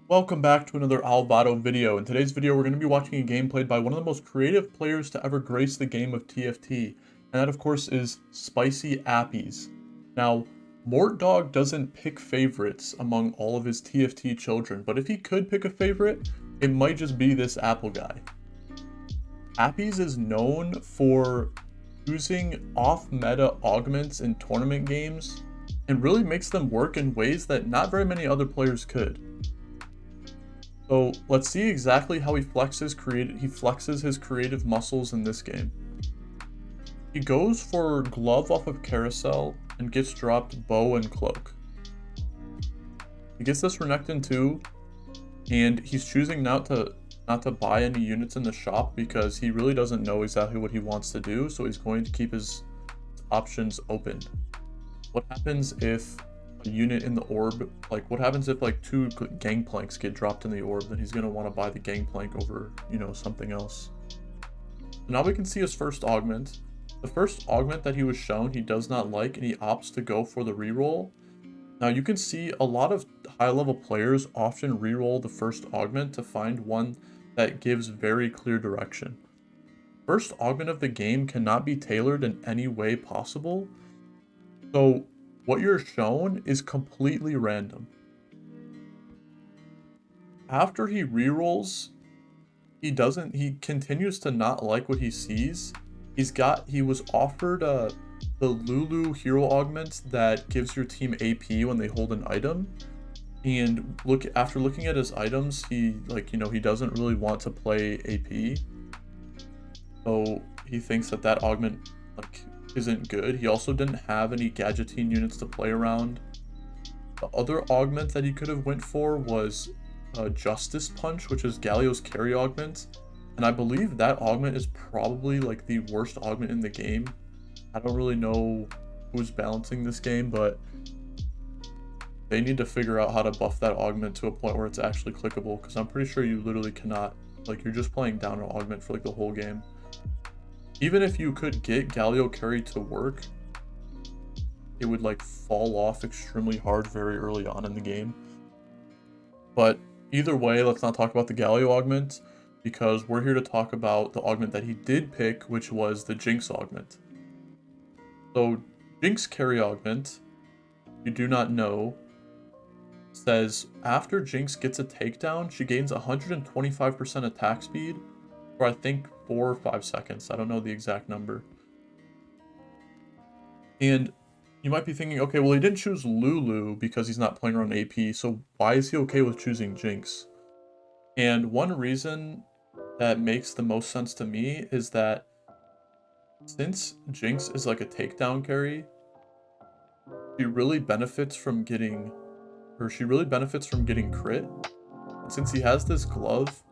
Welcome back to another Alvado video. In today's video, we're going to be watching a game played by one of the most creative players to ever grace the game of TFT, and that of course is SpicyAppies. Now, Mort Dog doesn't pick favorites among all of his TFT children, but if he could pick a favorite, it might just be this Apple guy. Appies is known for using off-meta augments in tournament games, and really makes them work in ways that not very many other players could. So let's see exactly how he flexes his creative muscles in this game. He goes for glove off of carousel and gets dropped bow and cloak. He gets this Renekton too, and he's choosing not to buy any units in the shop because he really doesn't know exactly what he wants to do, so he's going to keep his options open. What happens if a unit in the orb, what happens if like two gangplanks get dropped in the orb? Then he's going to want to buy the gangplank over, something else. So now we can see his first augment. The first augment that he was shown he does not like, and he opts to go for the reroll. Now you can see a lot of high level players often reroll the first augment to find one that gives very clear direction. First augment of the game cannot be tailored in any way possible, so what you're shown is completely random. After he rerolls, he continues to not like what he sees. He was offered the Lulu hero augment that gives your team AP when they hold an item. And after looking at his items, he doesn't really want to play AP. So he thinks that augment isn't good. He also didn't have any gadgetine units to play around. The other augment that he could have went for was Justice Punch, which is Galio's carry augment, and I believe that augment is probably the worst augment in the game. I don't really know who's balancing this game, but they need to figure out how to buff that augment to a point where it's actually clickable, because I'm pretty sure you literally cannot, you're just playing down an augment for the whole game. Even if you could get Galio carry to work, it would fall off extremely hard very early on in the game. But either way, let's not talk about the Galio augment, because we're here to talk about the augment that he did pick, which was the Jinx augment. So Jinx carry augment, if you do not know, says after Jinx gets a takedown, she gains 125% attack speed for I think 4 or 5 seconds. I don't know the exact number. And you might be thinking, okay, well, he didn't choose Lulu because he's not playing around AP, so why is he okay with choosing Jinx? And one reason that makes the most sense to me is that since Jinx is like a takedown carry, she really benefits from getting crit. And since he has this glove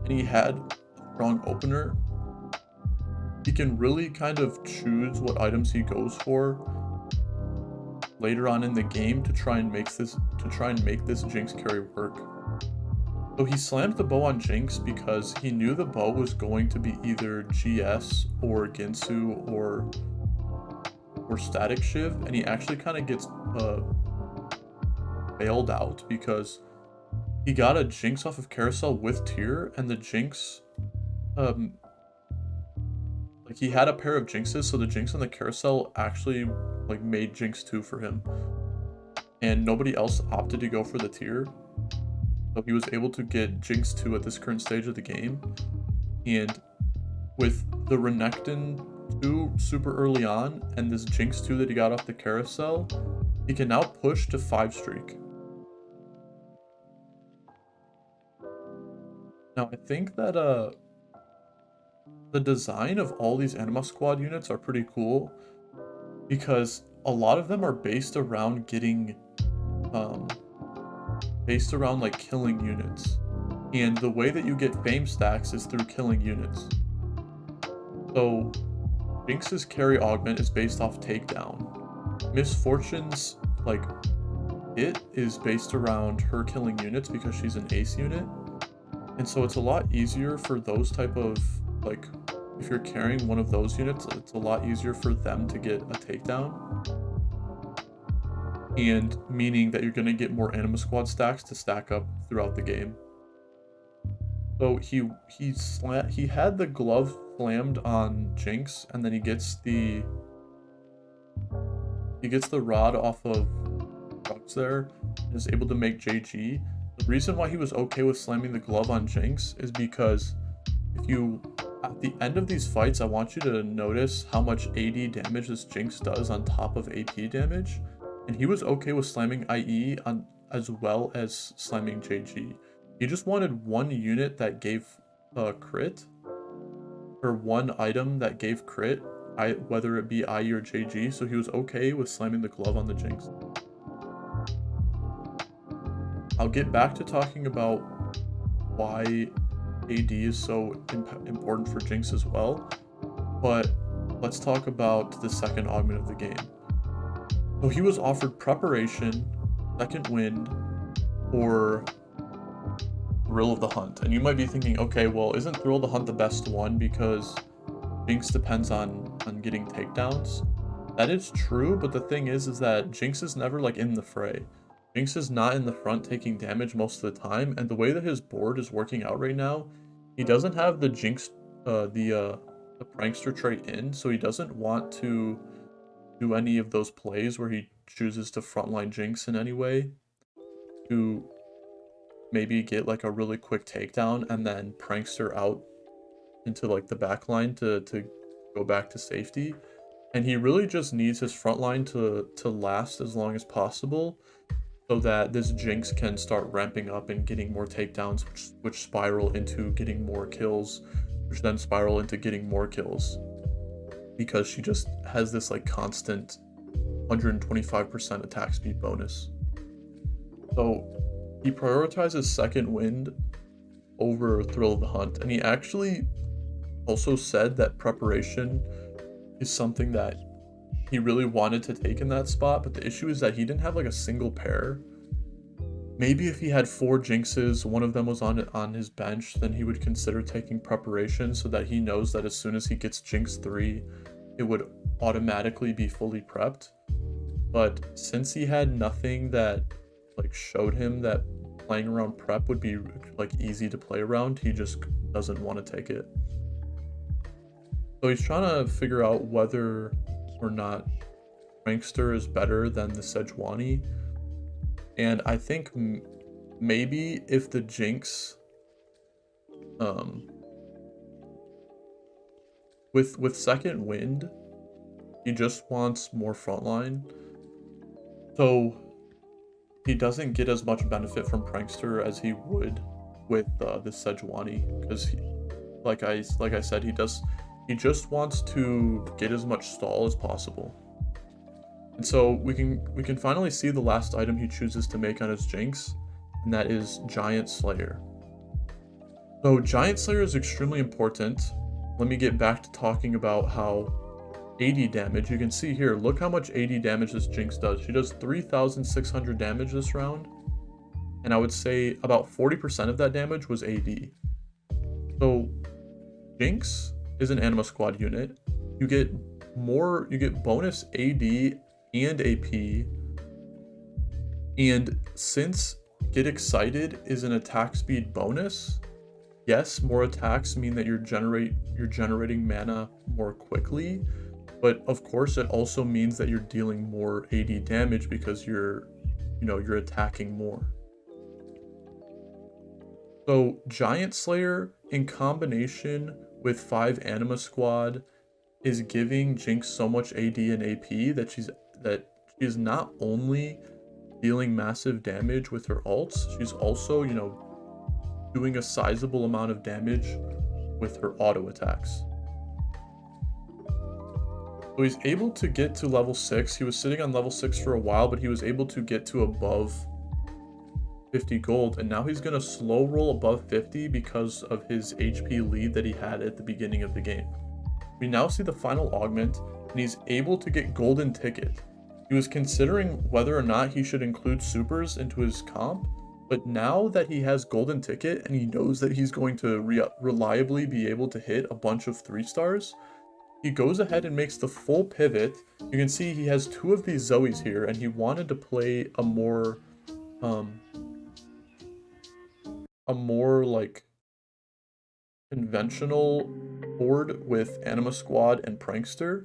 and he had a strong opener, he can really kind of choose what items he goes for later on in the game to try and make this Jinx carry work. So he slammed the bow on Jinx because he knew the bow was going to be either GS or Ginsu or Static Shiv, and he actually kind of gets bailed out because he got a Jinx off of carousel with tier, and the Jinx he had a pair of Jinxes, so the Jinx on the carousel actually made Jinx 2 for him, and nobody else opted to go for the tier, so he was able to get Jinx 2 at this current stage of the game. And with the Renekton 2 super early on and this Jinx 2 that he got off the carousel, he can now push to 5 streak. Now I think that the design of all these Anima Squad units are pretty cool, because a lot of them are based around getting killing units, and the way that you get fame stacks is through killing units. So Jinx's carry augment is based off takedown. Miss Fortune's it is based around her killing units because she's an ace unit, and so it's a lot easier for those type of if you're carrying one of those units, it's a lot easier for them to get a takedown. and meaning that you're going to get more Anima Squad stacks to stack up throughout the game. So he had the glove slammed on Jinx, and then he gets the rod off of Drugs there, and is able to make JG. The reason why he was okay with slamming the glove on Jinx is because if you, at the end of these fights, I want you to notice how much AD damage this Jinx does on top of AP damage, and he was okay with slamming IE on as well as slamming JG. He just wanted one unit that gave crit, or one item that gave crit, whether it be IE or JG, so he was okay with slamming the glove on the Jinx. I'll get back to talking about why AD is so important for Jinx as well, but let's talk about the second augment of the game. So he was offered Preparation, Second Wind, or Thrill of the Hunt. And you might be thinking, okay, well, isn't Thrill of the Hunt the best one because Jinx depends on getting takedowns? That is true, but the thing is that Jinx is never like in the fray. Jinx is not in the front taking damage most of the time, and the way that his board is working out right now, he doesn't have the Jinx, the Prankster trait in, so he doesn't want to do any of those plays where he chooses to frontline Jinx in any way to maybe get like a really quick takedown and then Prankster out into like the back line to go back to safety. And he really just needs his front line to last as long as possible so that this Jinx can start ramping up and getting more takedowns, which spiral into getting more kills, which then spiral into getting more kills, because she just has this like constant 125% attack speed bonus. So he prioritizes Second Wind over Thrill of the Hunt, and he actually also said that Preparation is something that he really wanted to take in that spot, but the issue is that he didn't have like a single pair. Maybe if he had 4 Jinxes, one of them was on his bench, then he would consider taking Preparation so that he knows that as soon as he gets Jinx 3, it would automatically be fully prepped. But since he had nothing that like showed him that playing around prep would be like easy to play around, he just doesn't want to take it. So he's trying to figure out whether or not Prankster is better than the Sejuani. And I think maybe if the Jinx, with Second Wind, he just wants more frontline. So he doesn't get as much benefit from Prankster as he would with the Sejuani, because like I said, he just wants to get as much stall as possible. And so we can finally see the last item he chooses to make on his Jinx, and that is Giant Slayer. So Giant Slayer is extremely important. Let me get back to talking about how AD damage. You can see here, look how much AD damage this Jinx does. She does 3,600 damage this round, and I would say about 40% of that damage was AD. So Jinx is an Anima Squad unit. You get bonus AD and AP, and since Get Excited is an attack speed bonus, yes, more attacks mean that you're generating mana more quickly, but of course it also means that you're dealing more AD damage because you're attacking more. So Giant Slayer in combination with 5 Anima Squad is giving Jinx so much AD and AP that she is not only dealing massive damage with her ults, she's also, doing a sizable amount of damage with her auto attacks. So he's able to get to level 6. He was sitting on level 6 for a while, but he was able to get to above 50 gold, and now he's going to slow roll above 50 because of his HP lead that he had at the beginning of the game. We now see the final augment, and he's able to get Golden Ticket. He was considering whether or not he should include supers into his comp, but now that he has Golden Ticket and he knows that he's going to reliably be able to hit a bunch of 3 stars, he goes ahead and makes the full pivot. You can see he has 2 of these Zoes here, and he wanted to play a more like conventional board with Anima Squad and Prankster.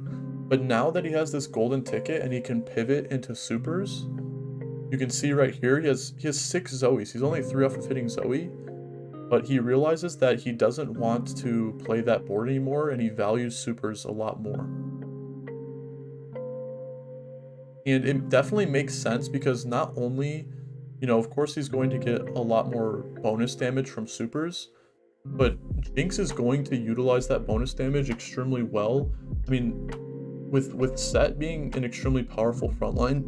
But now that he has this golden ticket and he can pivot into supers, you can see right here he has 6 Zoes. He's only 3 off of hitting Zoe, but he realizes that he doesn't want to play that board anymore, and he values supers a lot more. And it definitely makes sense because not only, you know, of course he's going to get a lot more bonus damage from supers, but Jinx is going to utilize that bonus damage extremely well. I mean, with Set being an extremely powerful frontline,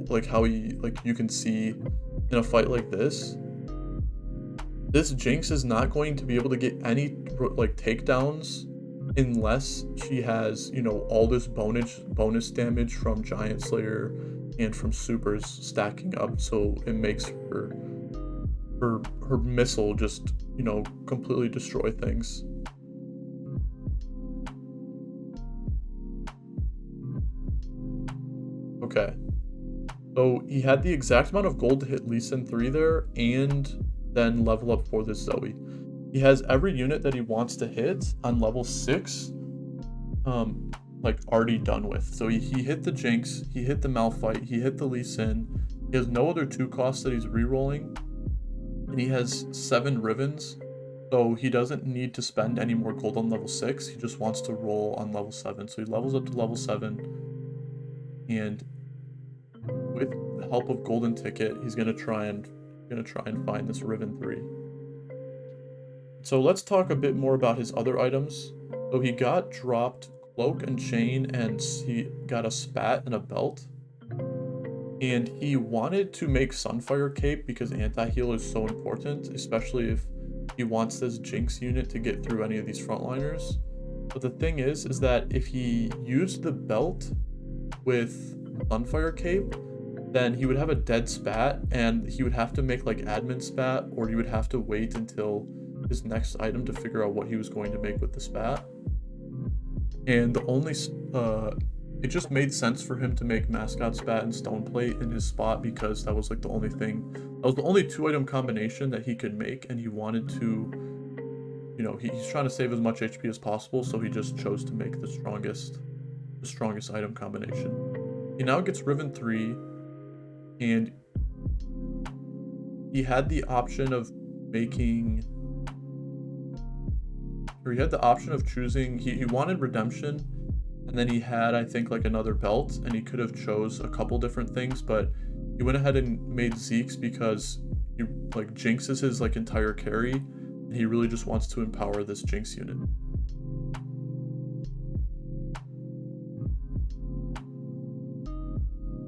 like how he, like, you can see in a fight like this Jinx is not going to be able to get any like takedowns unless she has, you know, all this bonus damage from Giant Slayer and from supers stacking up, so it makes her missile just, you know, completely destroy things. Okay, so he had the exact amount of gold to hit Lee Sin 3 there and then level up for this Zoe. He has every unit that he wants to hit on level 6 like already done with. So he hit the Jinx, he hit the Malphite, he hit the Lee Sin. He has no other 2 costs that he's rerolling, and he has 7 Rivens, so he doesn't need to spend any more gold on level 6. He just wants to roll on level 7. So he levels up to level 7, and with the help of Golden Ticket, he's gonna try and find this Riven 3. So let's talk a bit more about his other items. So he got dropped Cloak and Chain, and he got a Spat and a Belt. And he wanted to make Sunfire Cape because anti-heal is so important, especially if he wants this Jinx unit to get through any of these frontliners. But the thing is that if he used the Belt with Sunfire Cape, then he would have a dead Spat, and he would have to make like admin Spat, or he would have to wait until his next item to figure out what he was going to make with the Spat. And the only it just made sense for him to make Mascot Spat and Stoneplate in his spot, because that was like the only thing, that was the only 2-item combination that he could make, and he wanted to, you know, he's trying to save as much HP as possible, so he just chose to make the strongest item combination. He now gets Riven 3, and he had the option of making, or he had the option of choosing, he wanted Redemption, and then he had, I think, like another belt, and he could have chose a couple different things, but he went ahead and made Zeke's because he, like, Jinx is his like entire carry, and he really just wants to empower this Jinx unit.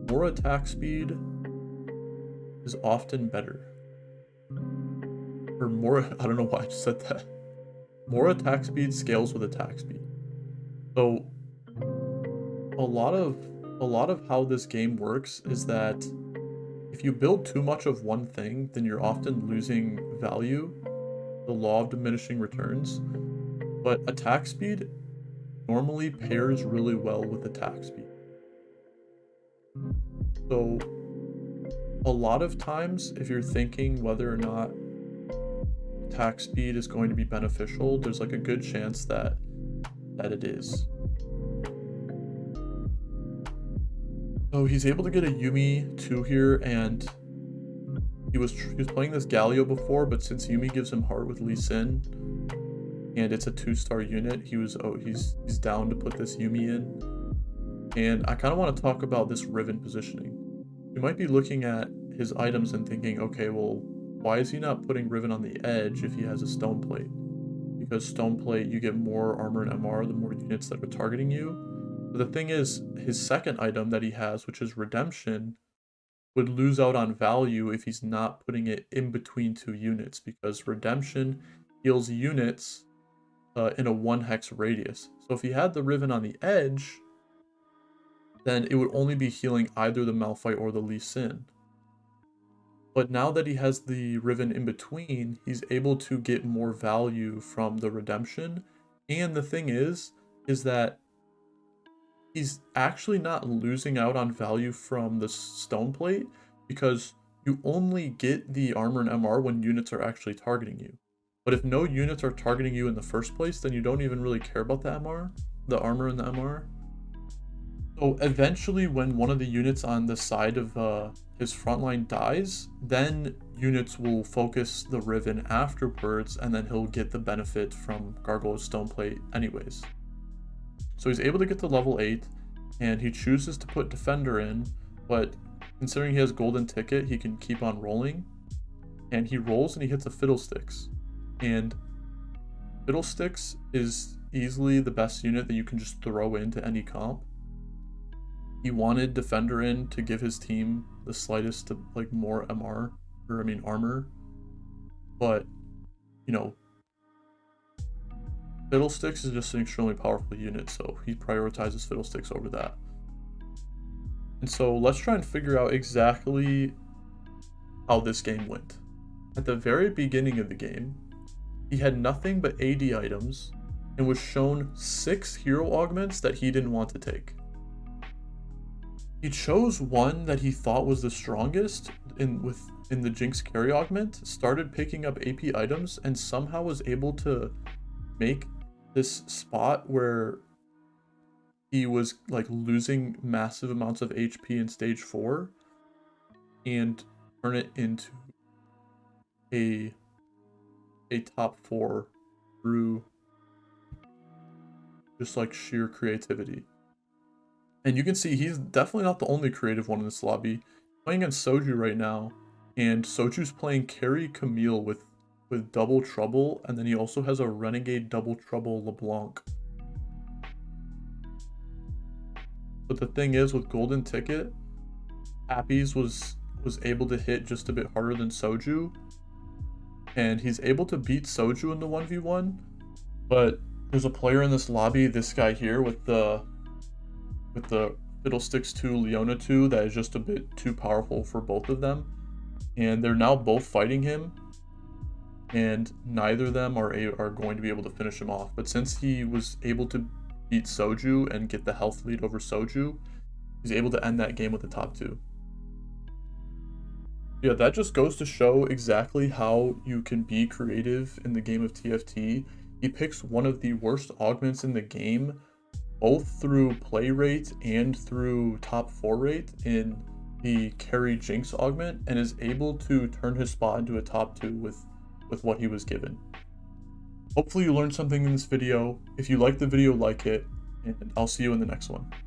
More attack speed is often better. Or more, I don't know why I just said that. More attack speed scales with attack speed. So a lot of how this game works is that if you build too much of one thing, then you're often losing value, the law of diminishing returns. But attack speed normally pairs really well with attack speed. So a lot of times, if you're thinking whether or not attack speed is going to be beneficial, there's like a good chance that it is. So he's able to get a Yuumi 2 here, and he was playing this Galio before, but since Yuumi gives him heart with Lee Sin, and it's a 2-star unit, he's down to put this Yuumi in. And I kind of want to talk about this Riven positioning. You might be looking at his items and thinking, okay, well, why is he not putting Riven on the edge if he has a Stoneplate? Because Stoneplate, you get more armor and MR the more units that are targeting you. But the thing is, his second item that he has, which is Redemption, would lose out on value if he's not putting it in between 2 units, because Redemption heals units in a 1 hex radius. So if he had the Riven on the edge, then it would only be healing either the Malphite or the Lee Sin. But now that he has the Riven in between, he's able to get more value from the Redemption. And the thing is, is that he's actually not losing out on value from the stone plate, because you only get the armor and MR when units are actually targeting you. But if no units are targeting you in the first place, then you don't even really care about the MR, the armor and the MR. So eventually, when one of the units on the side of his front line dies, then units will focus the Riven afterwards, and then he'll get the benefit from Gargoyle's Stoneplate anyways. So he's able to get to level 8, and he chooses to put Defender in, but considering he has Golden Ticket, he can keep on rolling. And he rolls and he hits a Fiddlesticks. And Fiddlesticks is easily the best unit that you can just throw into any comp. He wanted Defender in to give his team the slightest to like more MR, or I mean armor. But, you know, Fiddlesticks is just an extremely powerful unit, so he prioritizes Fiddlesticks over that. And so let's try and figure out exactly how this game went. At the very beginning of the game, he had nothing but AD items and was shown 6 hero augments that he didn't want to take. He chose one that he thought was the strongest in the Jinx carry augment, started picking up AP items, and somehow was able to make this spot where he was like losing massive amounts of HP in stage 4 and turn it into a top 4 through just like sheer creativity. And you can see he's definitely not the only creative one in this lobby. Playing against Soju right now, and Soju's playing carry Camille with double trouble, and then he also has a renegade double trouble LeBlanc. But the thing is, with Golden Ticket, Appies was able to hit just a bit harder than Soju, and he's able to beat Soju in the 1v1. But there's a player in this lobby, this guy here with the Fiddlesticks 2, Leona 2, that is just a bit too powerful for both of them, and they're now both fighting him, and neither of them are going to be able to finish him off. But since he was able to beat Soju and get the health lead over Soju, he's able to end that game with the top 2. Yeah, that just goes to show exactly how you can be creative in the game of TFT. He picks one of the worst augments in the game, both through play rate and through top 4 rate in the carry Jinx augment, and is able to turn his spot into a top 2 with what he was given. Hopefully you learned something in this video. If you liked the video, like it, and I'll see you in the next one.